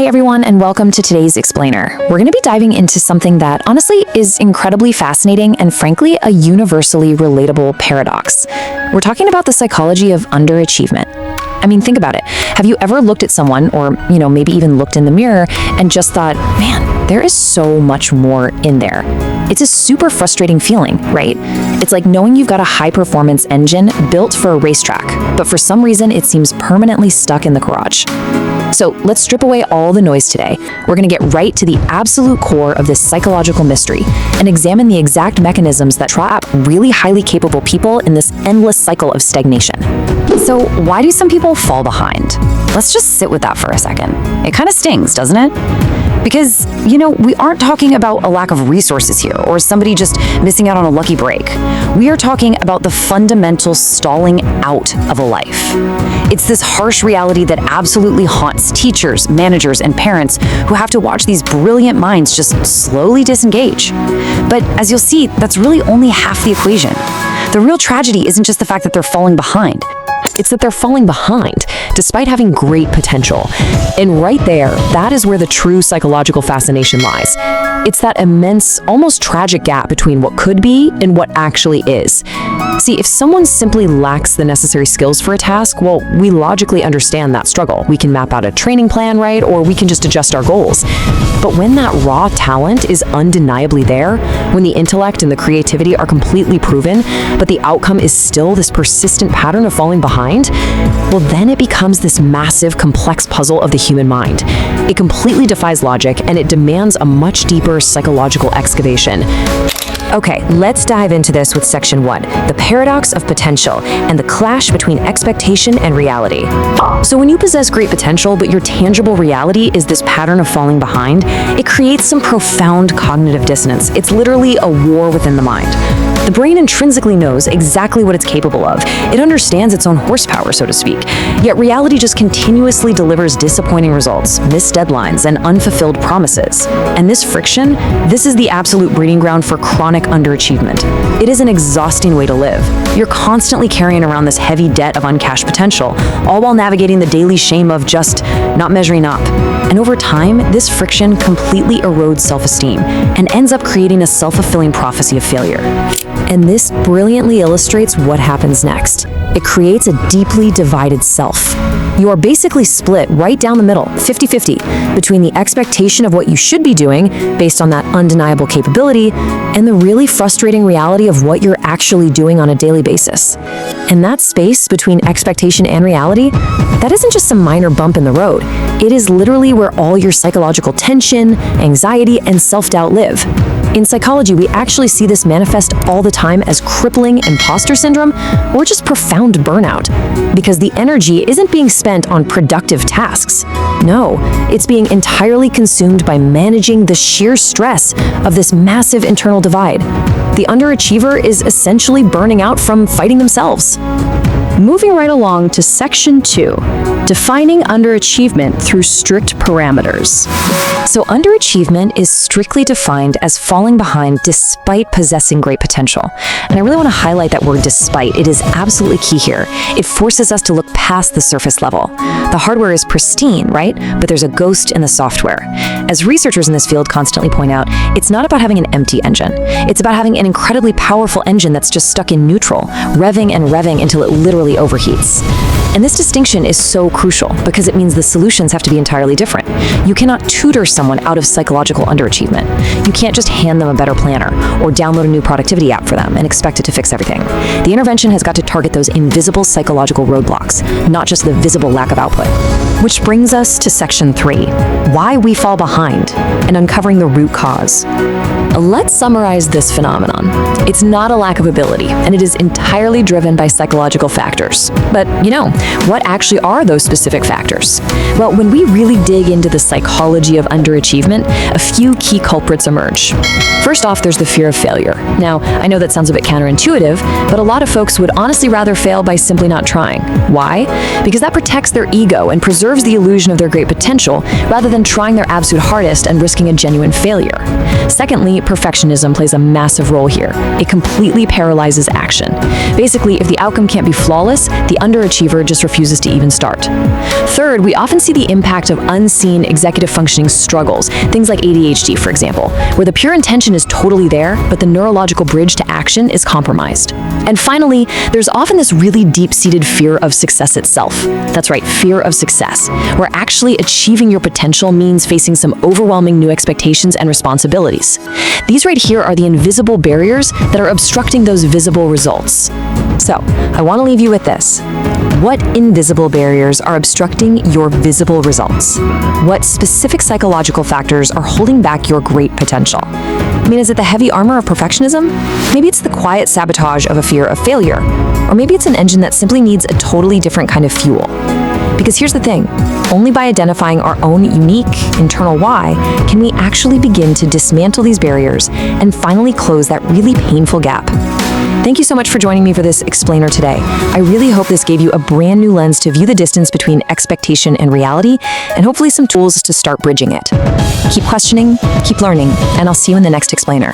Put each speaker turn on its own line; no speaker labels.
Hey everyone, and welcome to today's Explainer. We're going to be diving into something that honestly is incredibly fascinating and frankly a universally relatable paradox. We're talking about the psychology of underachievement. I mean, think about it. Have you ever looked at someone or, maybe even looked in the mirror and just thought, man, there is so much more in there? It's a super frustrating feeling, right? It's like knowing you've got a high-performance engine built for a racetrack, but for some reason it seems permanently stuck in the garage. So let's strip away all the noise today. We're going to get right to the absolute core of this psychological mystery and examine the exact mechanisms that trap really highly capable people in this endless cycle of stagnation. So why do some people fall behind? Let's just sit with that for a second. It kind of stings, doesn't it? Because, we aren't talking about a lack of resources here or somebody just missing out on a lucky break. We are talking about the fundamental stalling out of a life. It's this harsh reality that absolutely haunts teachers, managers, and parents who have to watch these brilliant minds just slowly disengage. But as you'll see, that's really only half the equation. The real tragedy isn't just the fact that they're falling behind. It's that they're falling behind, despite having great potential. And right there, that is where the true psychological fascination lies. It's that immense, almost tragic gap between what could be and what actually is. See, if someone simply lacks the necessary skills for a task, well, we logically understand that struggle. We can map out a training plan, right? Or we can just adjust our goals. But when that raw talent is undeniably there, when the intellect and the creativity are completely proven, but the outcome is still this persistent pattern of falling behind, well, then it becomes this massive, complex puzzle of the human mind. It completely defies logic, and it demands a much deeper psychological excavation. Okay, let's dive into this with section 1, the paradox of potential and the clash between expectation and reality. So when you possess great potential, but your tangible reality is this pattern of falling behind, it creates some profound cognitive dissonance. It's literally a war within the mind. The brain intrinsically knows exactly what it's capable of. It understands its own horsepower, so to speak. Yet reality just continuously delivers disappointing results, missed deadlines, and unfulfilled promises. And this friction, this is the absolute breeding ground for chronic underachievement. It is an exhausting way to live. You're constantly carrying around this heavy debt of uncashed potential, all while navigating the daily shame of just not measuring up. And over time, this friction completely erodes self-esteem and ends up creating a self-fulfilling prophecy of failure. And this brilliantly illustrates what happens next. It creates a deeply divided self. You are basically split right down the middle, 50-50, between the expectation of what you should be doing based on that undeniable capability and the really frustrating reality of what you're actually doing on a daily basis. And that space between expectation and reality, that isn't just some minor bump in the road. It is literally where all your psychological tension, anxiety, and self-doubt live. In psychology, we actually see this manifest all the time as crippling imposter syndrome or just profound burnout, because the energy isn't being spent on productive tasks. No, it's being entirely consumed by managing the sheer stress of this massive internal divide. The underachiever is essentially burning out from fighting themselves. Moving right along to section 2, defining underachievement through strict parameters. So underachievement is strictly defined as falling behind despite possessing great potential. And I really want to highlight that word despite. It is absolutely key here. It forces us to look past the surface level. The hardware is pristine, right? But there's a ghost in the software. As researchers in this field constantly point out, it's not about having an empty engine. It's about having an incredibly powerful engine that's just stuck in neutral, revving and revving until it literally overheats. And this distinction is so crucial because it means the solutions have to be entirely different. You cannot tutor someone out of psychological underachievement. You can't just hand them a better planner or download a new productivity app for them and expect it to fix everything. The intervention has got to target those invisible psychological roadblocks, not just the visible lack of output. Which brings us to section 3, why we fall behind and uncovering the root cause. Let's summarize this phenomenon. It's not a lack of ability, and it is entirely driven by psychological factors. But, what actually are those specific factors? Well, when we really dig into the psychology of underachievement, a few key culprits emerge. First off, there's the fear of failure. Now, I know that sounds a bit counterintuitive, but a lot of folks would honestly rather fail by simply not trying. Why? Because that protects their ego and preserves the illusion of their great potential rather than trying their absolute hardest and risking a genuine failure. Secondly, perfectionism plays a massive role here. It completely paralyzes action. Basically, if the outcome can't be flawless, the underachiever just refuses to even start. Third, we often see the impact of unseen executive functioning struggles, things like ADHD, for example, where the pure intention is totally there, but the neurological bridge to action is compromised. And finally, there's often this really deep-seated fear of success itself. That's right, fear of success, where actually achieving your potential means facing some overwhelming new expectations and responsibilities. These right here are the invisible barriers that are obstructing those visible results. So, I want to leave you with this. What invisible barriers are obstructing your visible results? What specific psychological factors are holding back your great potential? I mean, is it the heavy armor of perfectionism? Maybe it's the quiet sabotage of a fear of failure. Or maybe it's an engine that simply needs a totally different kind of fuel. Because here's the thing, only by identifying our own unique internal why can we actually begin to dismantle these barriers and finally close that really painful gap. Thank you so much for joining me for this explainer today. I really hope this gave you a brand new lens to view the distance between expectation and reality, and hopefully some tools to start bridging it. Keep questioning, keep learning, and I'll see you in the next explainer.